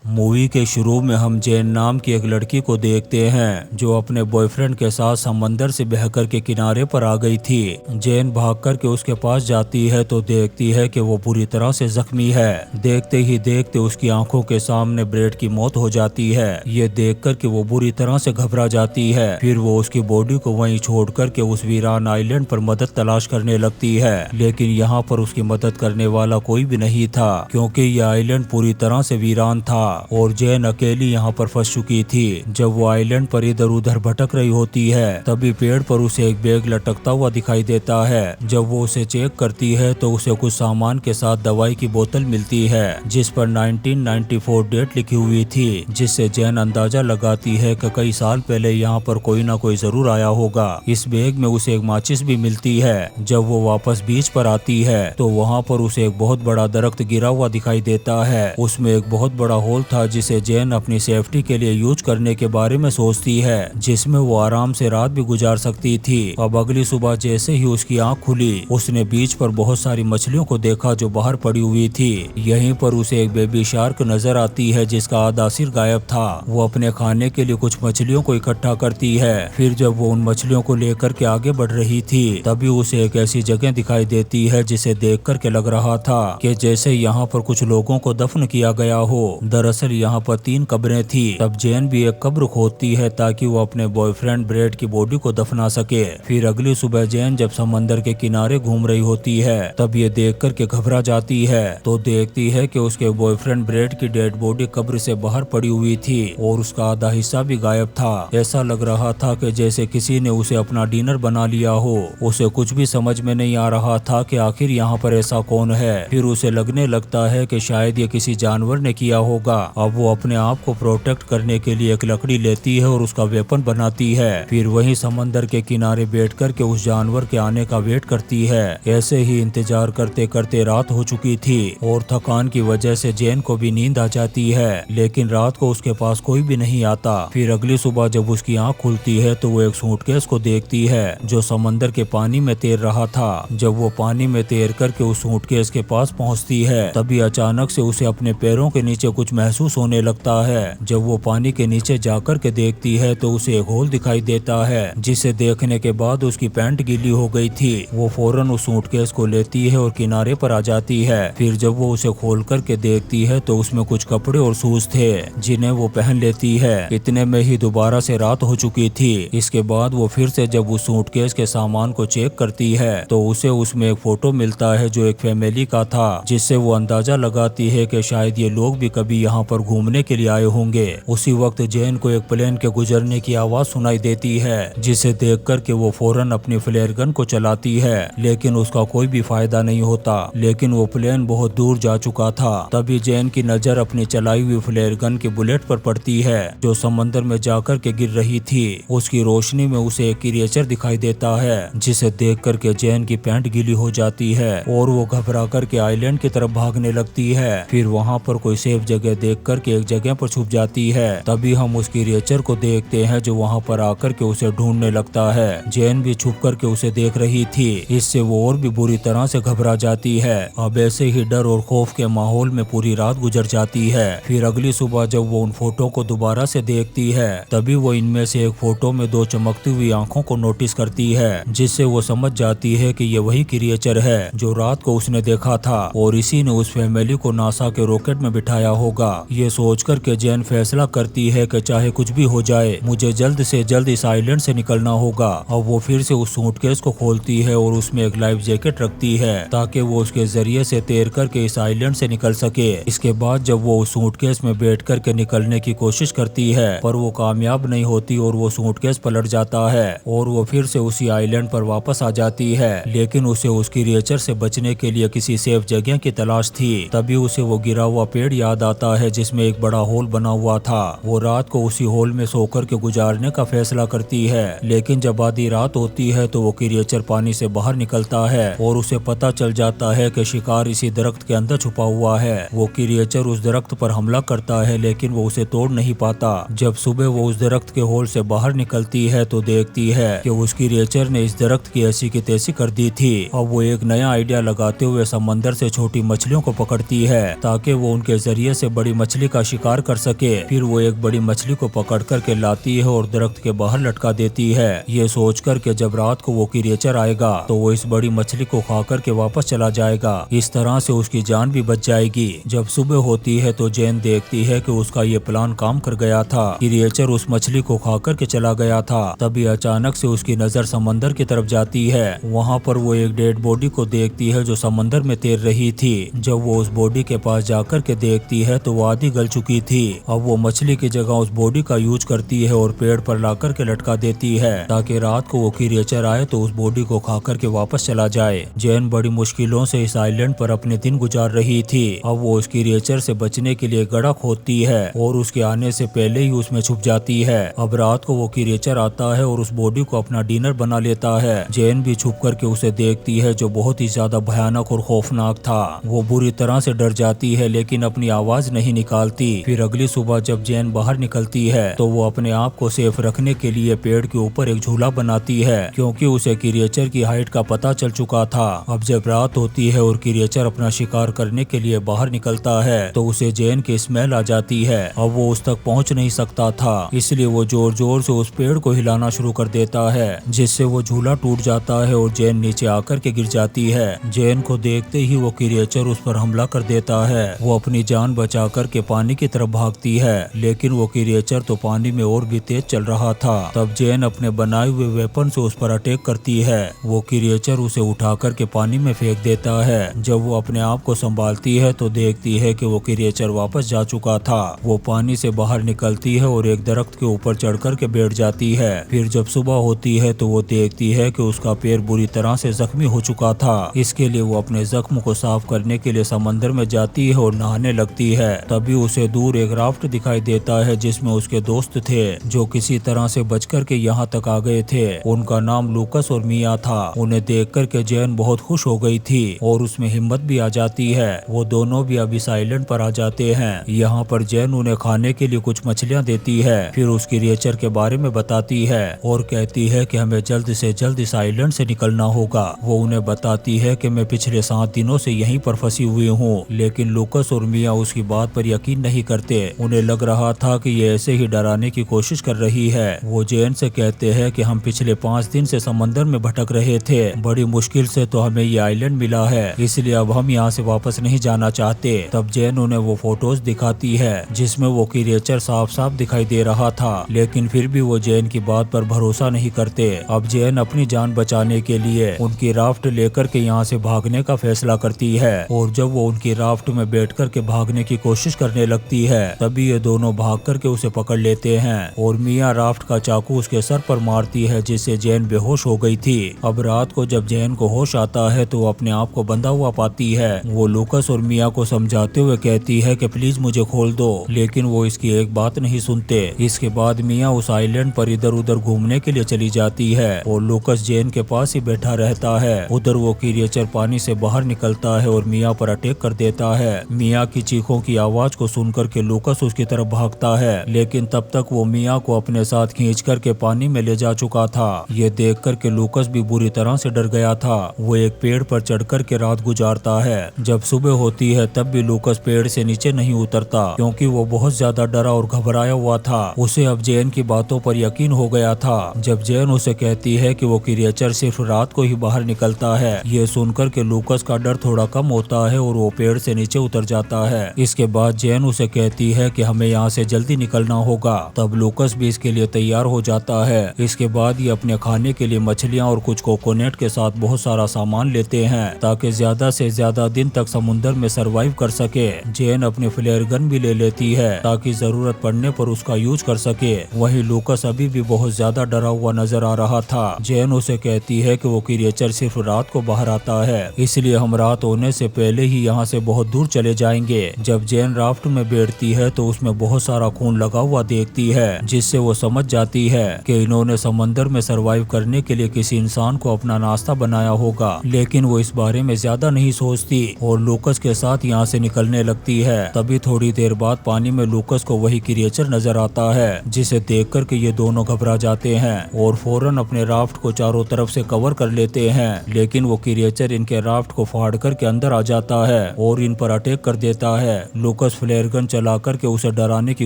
Movie के शुरू में हम जेन नाम की एक लड़की को देखते हैं जो अपने बॉयफ्रेंड के साथ समंदर से बहकर के किनारे पर आ गई थी। जेन भागकर के उसके पास जाती है तो देखती है कि वो पूरी तरह से जख्मी है। देखते ही देखते उसकी आंखों के सामने ब्रेड की मौत हो जाती है। ये देखकर के वो बुरी तरह से घबरा जाती है। फिर वो उसकी बॉडी को वहीं छोड़कर के उस वीरान आइलैंड पर मदद तलाश करने लगती है, लेकिन यहाँ पर उसकी मदद करने वाला कोई भी नहीं था क्योंकि यह आइलैंड पूरी तरह से वीरान था और जेन अकेली यहाँ पर फंस चुकी थी। जब वो आइलैंड पर इधर उधर भटक रही होती है तभी पेड़ पर उसे एक बैग लटकता हुआ दिखाई देता है। जब वो उसे चेक करती है तो उसे कुछ सामान के साथ दवाई की बोतल मिलती है जिस पर 1994 डेट लिखी हुई थी, जिससे जेन अंदाजा लगाती है कि कई साल पहले यहाँ पर कोई ना कोई जरूर आया होगा। इस बैग में उसे एक माचिस भी मिलती है। जब वो वापस बीच पर आती है तो वहाँ पर उसे एक बहुत बड़ा दरख्त गिरा हुआ दिखाई देता है। उसमें एक बहुत बड़ा होल था जिसे जेन अपनी सेफ्टी के लिए यूज करने के बारे में सोचती है, जिसमें वो आराम से रात भी गुजार सकती थी। अब अगली सुबह जैसे ही उसकी आंख खुली उसने बीच पर बहुत सारी मछलियों को देखा जो बाहर पड़ी हुई थी। यहीं पर उसे एक बेबी शार्क नजर आती है जिसका आधा सिर गायब था। वो अपने खाने के लिए कुछ मछलियों को इकट्ठा करती है। फिर जब वो उन मछलियों को लेकर के आगे बढ़ रही थी तभी उसे एक ऐसी जगह दिखाई देती है जिसे देख कर के लग रहा था कि जैसे यहाँ पर कुछ लोगों को दफन किया गया हो। दरअसल यहाँ पर 3 कब्रें थी। तब जेन भी एक कब्र खोदती है ताकि वो अपने बॉयफ्रेंड ब्रेड की बॉडी को दफना सके। फिर अगली सुबह जेन जब समंदर के किनारे घूम रही होती है तब ये देख कर के घबरा जाती है तो देखती है कि उसके बॉयफ्रेंड ब्रेड की डेड बॉडी कब्र से बाहर पड़ी हुई थी और उसका आधा हिस्सा भी गायब था। ऐसा लग रहा था कि जैसे किसी ने उसे अपना डिनर बना लिया हो। उसे कुछ भी समझ में नहीं आ रहा था कि आखिर यहाँ पर ऐसा कौन है। फिर उसे लगने लगता है कि शायद ये किसी जानवर ने किया होगा। अब वो अपने आप को प्रोटेक्ट करने के लिए एक लकड़ी लेती है और उसका वेपन बनाती है। फिर वहीं समंदर के किनारे बैठ कर के उस जानवर के आने का वेट करती है। ऐसे ही इंतजार करते करते रात हो चुकी थी और थकान की वजह से जेन को भी नींद आ जाती है, लेकिन रात को उसके पास कोई भी नहीं आता। फिर अगली सुबह जब उसकी आंख खुलती है तो वो एक सूटकेस को देखती है जो समंदर के पानी में तैर रहा था। जब वो पानी में तैर करके उस सूटकेस के पास पहुंचती है तभी अचानक से उसे अपने पैरों के नीचे कुछ महसूस होने लगता है। जब वो पानी के नीचे जाकर के देखती है तो उसे एक होल दिखाई देता है जिसे देखने के बाद उसकी पैंट गीली हो गई थी। वो फौरन उस सूटकेस को लेती है और किनारे पर आ जाती है। फिर जब वो उसे खोल करके देखती है तो उसमें कुछ कपड़े और शूज थे जिन्हें वो पहन लेती है। इतने में ही दोबारा से रात हो चुकी थी। इसके बाद वो फिर से जब उस सूटकेस के सामान को चेक करती है तो उसे उसमें एक फोटो मिलता है जो एक फैमिली का था, जिससे वो अंदाजा लगाती है कि शायद ये लोग भी कभी यहाँ पर घूमने के लिए आए होंगे। उसी वक्त जेन को एक प्लेन के गुजरने की आवाज सुनाई देती है जिसे देख कर के वो फौरन अपनी फ्लेयर गन को चलाती है, लेकिन उसका कोई भी फायदा नहीं होता। लेकिन वो प्लेन बहुत दूर जा चुका था। तभी जेन की नजर अपनी चलाई हुई फ्लेयर गन के बुलेट पर पड़ती है जो समंदर में जाकर के गिर रही थी। उसकी रोशनी में उसे एक क्रिएचर दिखाई देता है जिसे देख कर के जेन की पैंट गीली हो जाती है और वो घबरा कर के आइलैंड की तरफ भागने लगती है। फिर वहाँ पर कोई सेफ जगह देख कर के एक जगह पर छुप जाती है। तभी हम उस क्रिएचर को देखते हैं जो वहाँ पर आकर के उसे ढूंढने लगता है। जेन भी छुप कर के उसे देख रही थी। इससे वो और भी बुरी तरह से घबरा जाती है। अब ऐसे ही डर और खौफ के माहौल में पूरी रात गुजर जाती है। फिर अगली सुबह जब वो उन फोटो को दोबारा से देखती है तभी वो इनमें से एक फोटो में 2 चमकती हुई आंखों को नोटिस करती है, जिससे वो समझ जाती है कि ये वही क्रिएचर है जो रात को उसने देखा था और इसी ने उस फैमिली को नासा के रॉकेट में बिठाया होगा। ये सोचकर के जेन फैसला करती है कि चाहे कुछ भी हो जाए मुझे जल्द से जल्द इस आइलैंड से निकलना होगा। अब वो फिर से उस सूटकेस को खोलती है और उसमें एक लाइफ जैकेट रखती है ताकि वो उसके जरिए से तैर करके इस आइलैंड से निकल सके। इसके बाद जब वो उस सूटकेस में बैठ करके निकलने की कोशिश करती है पर वो कामयाब नहीं होती और वो सूटकेस पलट जाता है और वो फिर से उसी आइलैंड पर वापस आ जाती है। लेकिन उसे उस क्रिएचर से बचने के लिए किसी सेफ जगह की तलाश थी। तभी उसे वो गिरा हुआ पेड़ याद आता है जिसमें एक बड़ा होल बना हुआ था। वो रात को उसी होल में सोकर के गुजारने का फैसला करती है। लेकिन जब आधी रात होती है तो वो क्रिएचर पानी से बाहर निकलता है और उसे पता चल जाता है कि शिकार इसी दरख्त के अंदर छुपा हुआ है। वो क्रिएचर उस दरख्त पर हमला करता है लेकिन वो उसे तोड़ नहीं पाता। जब सुबह वो उस दरख्त के होल से बाहर निकलती है तो देखती है कि उस क्रिएचर ने इस दरख्त की ऐसी की तैसी कर दी थी। अब वो एक नया आइडिया लगाते हुए समंदर से छोटी मछलियों को पकड़ती है ताकि वो उनके जरिए से बड़ी मछली का शिकार कर सके। फिर वो एक बड़ी मछली को पकड़ कर के लाती है और दरख्त के बाहर लटका देती है, ये सोच कर के जब रात को वो क्रिएचर आएगा तो वो इस बड़ी मछली को खा कर के वापस चला जाएगा। इस तरह से उसकी जान भी बच जाएगी। जब सुबह होती है तो जेन देखती है कि उसका ये प्लान काम कर गया था। क्रिएचर उस मछली को खा कर के चला गया था। तभी अचानक से उसकी नजर समंदर की तरफ जाती है। वहाँ पर वो एक डेड बॉडी को देखती है जो समंदर में तैर रही थी। जब वो उस बॉडी के पास जाकर के देखती है तो वो आधी गल चुकी थी। अब वो मछली की जगह उस बॉडी का यूज करती है और पेड़ पर ला कर के लटका देती है ताकि रात को वो क्रिएचर आए तो उस बॉडी को खा कर के वापस चला जाए। जेन बड़ी मुश्किलों से इस आइलैंड पर अपने दिन गुजार रही थी। अब वो उस क्रिएचर से बचने के लिए गड़ा खोदती है और उसके आने से पहले ही उसमें छुप जाती है। अब रात को वो क्रिएचर आता है और उस बॉडी को अपना डिनर बना लेता है। जेन भी छुप कर के उसे देखती है जो बहुत ही ज्यादा भयानक और खौफनाक था। वो बुरी तरह से डर जाती है लेकिन अपनी आवाज नहीं निकालती। फिर अगली सुबह जब जेन बाहर निकलती है तो वो अपने आप को सेफ रखने के लिए पेड़ के ऊपर एक झूला बनाती है क्योंकि उसे क्रिएचर की हाइट का पता चल चुका था। अब जब रात होती है और क्रिएचर अपना शिकार करने के लिए बाहर निकलता है तो उसे जेन की स्मेल आ जाती है। अब वो उस तक पहुंच नहीं सकता था, इसलिए वो जोर जोर से उस पेड़ को हिलाना शुरू कर देता है जिससे वो झूला टूट जाता है और जेन नीचे आकर के गिर जाती है। जेन को देखते ही वो क्रिएचर उस पर हमला कर देता है। वो अपनी जान बचा कर के पानी की तरफ भागती है लेकिन वो क्रिएचर तो पानी में और भी तेज चल रहा था। तब जेन अपने बनाए हुए वेपन से उस पर अटैक करती है। वो क्रिएचर उसे उठा कर के पानी में फेंक देता है। जब वो अपने आप को संभालती है तो देखती है कि वो क्रिएचर वापस जा चुका था। वो पानी से बाहर निकलती है और एक दरख्त के ऊपर चढ़ कर के बैठ जाती है। फिर जब सुबह होती है तो वो देखती है कि उसका पैर बुरी तरह से जख्मी हो चुका था। इसके लिए वो अपने जख्म को साफ करने के लिए समंदर में जाती है और नहाने लगती है। तभी उसे दूर एक राफ्ट दिखाई देता है जिसमें उसके दोस्त थे जो किसी तरह से बच कर के यहाँ तक आ गए थे। उनका नाम लूकस और मिया था। उन्हें देख कर के जेन बहुत खुश हो गई थी और उसमें हिम्मत भी आ जाती है। वो दोनों भी अब इस आइलैंड पर आ जाते हैं। यहाँ पर जेन उन्हें खाने के लिए कुछ मछलियाँ देती है। फिर उस क्रिएचर के बारे में बताती है और कहती है कि हमें जल्द से जल्द इस आइलैंड से निकलना होगा। वो उन्हें बताती है कि मैं पिछले 7 दिनों से यहीं पर फंसी हुई हूँ, लेकिन लूकस और मिया उसकी बात पर यकीन नहीं करते। उन्हें लग रहा था कि ये ऐसे ही डराने की कोशिश कर रही है। वो जेन से कहते हैं कि हम पिछले 5 दिन से समंदर में भटक रहे थे, बड़ी मुश्किल से तो हमें ये आइलैंड मिला है, इसलिए अब हम यहाँ से वापस नहीं जाना चाहते। तब जेन उन्हें वो फोटोज दिखाती है जिसमें वो क्रिएचर साफ साफ दिखाई दे रहा था, लेकिन फिर भी वो जेन की बात पर भरोसा नहीं करते। अब जेन अपनी जान बचाने के लिए उनकी राफ्ट लेकर के यहाँ से भागने का फैसला करती है और जब वो उनकी राफ्ट में बैठ कर के भागने की कोशिश करने लगती है तभी ये दोनों भाग कर के उसे पकड़ लेते हैं और मिया राफ्ट का चाकू उसके सर पर मारती है जिससे जेन बेहोश हो गई थी। अब रात को जब जेन को होश आता है तो वो अपने आप को बंधा हुआ पाती है। वो लूकस और मिया को समझाते हुए कहती है कि प्लीज मुझे खोल दो, लेकिन वो इसकी एक बात नहीं सुनते। इसके बाद मिया उस आइलैंड पर इधर उधर घूमने के लिए चली जाती है और लूकस जेन के पास ही बैठा रहता है। उधर वो क्रिएचर पानी से बाहर निकलता है और मिया पर अटैक कर देता है। मिया की चीखों की आवाज को सुनकर के लूकस उसकी तरफ भागता है, लेकिन तब तक वो मिया को अपने साथ खींच करके पानी में ले जा चुका था। ये देख कर के लूकस भी बुरी तरह से डर गया था। वो एक पेड़ पर चढ़ कर के रात गुजारता है। जब सुबह होती है तब भी लूकस पेड़ से नीचे नहीं उतरता क्योंकि वो बहुत ज्यादा डरा और घबराया हुआ था। उसे अब जेन की बातों पर यकीन हो गया था। जब जेन उसे कहती है कि वो क्रिएचर सिर्फ रात को ही बाहर निकलता है, ये सुनकर के लूकस का डर थोड़ा कम होता है और वो पेड़ से नीचे उतर जाता है। इसके बाद जेन उसे कहती है कि हमें यहाँ से जल्दी निकलना होगा। तब लूकस भी इसके लिए तैयार हो जाता है। इसके बाद ये अपने खाने के लिए मछलियाँ और कुछ कोकोनट के साथ बहुत सारा सामान लेते हैं ताकि ज्यादा से ज्यादा दिन तक समुद्र में सरवाइव कर सके। जेन अपने फ्लेयर गन भी ले लेती है ताकि जरूरत पड़ने पर उसका यूज कर सके। वहीं लूकस अभी भी बहुत ज्यादा डरा हुआ नजर आ रहा था। जेन उसे कहती है कि वो क्रिएचर सिर्फ रात को बाहर आता है, इसलिए हम रात होने से पहले ही यहाँ से बहुत दूर चले जाएंगे। जब जेन राफ्ट में बैठती है तो उसमें बहुत सारा खून लगा हुआ देखती है जिससे वो समझ जाती है कि इन्होंने समंदर में सरवाइव करने के लिए किसी इंसान को अपना नाश्ता बनाया होगा, लेकिन वो इस बारे में ज्यादा नहीं सोचती और लूकस के साथ यहाँ से निकलने लगती है। तभी थोड़ी देर बाद पानी में लूकस को वही क्रिएचर नजर आता है जिसे देख कर के ये दोनों घबरा जाते हैं और फौरन अपने राफ्ट को चारों तरफ से कवर कर लेते हैं, लेकिन वो क्रिएचर इनके राफ्ट को फाड़ कर के अंदर आ जाता है और इन पर अटैक कर देता है। लूकस फ्लेयर गन चला करके उसे डराने की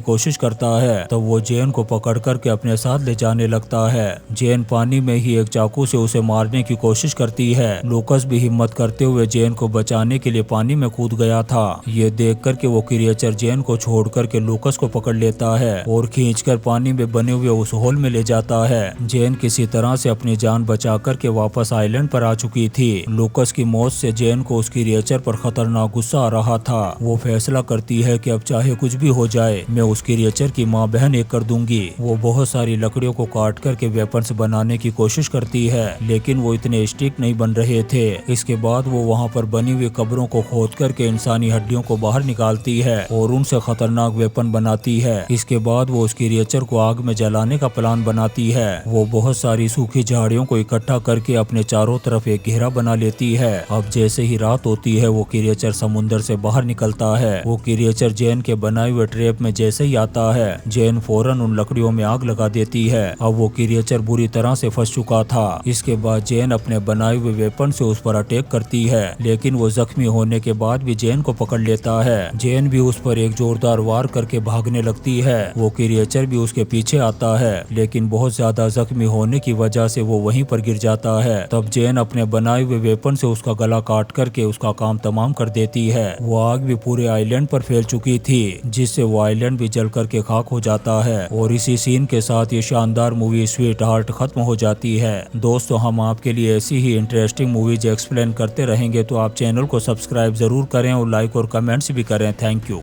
कोशिश करता है तब वो जेन को पकड़ करके अपने साथ ले जाने लगता है। जेन पानी में ही एक चाकू से उसे मारने की कोशिश करती है। लूकस भी हिम्मत करते हुए जेन को बचाने के लिए पानी में कूद गया था। ये देख करके वो क्रिएचर जेन को छोड़ करके लूकस को पकड़ लेता है और खींचकर पानी में बने हुए उस होल में ले जाता है। जेन किसी तरह से अपनी जान बचा करके वापस आइलैंड पर आ चुकी थी। लूकस की मौत से जेन को उस क्रिएचर पर खतरनाक गुस्सा आ रहा था। वो फैसला करती है कि अब चाहे कुछ भी हो जाए मैं उस क्रिएचर की माँ बहन एक कर दूंगी। वो बहुत सारी लकड़ियों को काट करके वेपन्स बनाने की कोशिश करती है लेकिन वो इतने स्टिक नहीं बन रहे थे। इसके बाद वो वहाँ पर बनी हुई कब्रों को खोद करके इंसानी हड्डियों को बाहर निकालती है और उनसे खतरनाक वेपन बनाती है। इसके बाद वो उस क्रिएचर को आग में जलाने का प्लान बनाती है। वो बहुत सारी सूखी झाड़ियों को इकट्ठा करके अपने चारों तरफ एक घेरा बना लेती है। अब जैसे ही रात होती है वो क्रिएचर समुद्र से बाहर निकलता है। वो क्रिएचर जेन के बनाए हुए ट्रैप में जैसे ही आता है जेन फौरन उन लकड़ियों में आग लगा देती है। अब वो क्रिएचर बुरी तरह से फंस चुका था। इसके बाद जेन अपने बनाए हुए वेपन से उस पर अटैक करती है लेकिन वो जख्मी होने के बाद भी जेन को पकड़ लेता है। जेन भी उस पर एक जोरदार वार करके भागने लगती है। वो क्रिएचर भी उसके पीछे आता है लेकिन बहुत ज्यादा जख्मी होने की वजह से वो वहीं पर गिर जाता है। तब जेन अपने बनाए हुए वेपन से उसका गला काट करके उसका काम तमाम कर देती है। वो आग भी पूरे आइलैंड पर फैल चुकी थी जिससे वो आइलैंड भी जल करके खाक हो जाता है। और इसी सीन के साथ ये शानदार मूवी स्वीट हार्ट खत्म हो जाती है। दोस्तों हम आपके लिए ऐसी ही इंटरेस्टिंग मूवीज एक्सप्लेन करते रहेंगे तो आप चैनल को सब्सक्राइब जरूर करें और लाइक और कमेंट्स भी करें। Thank you.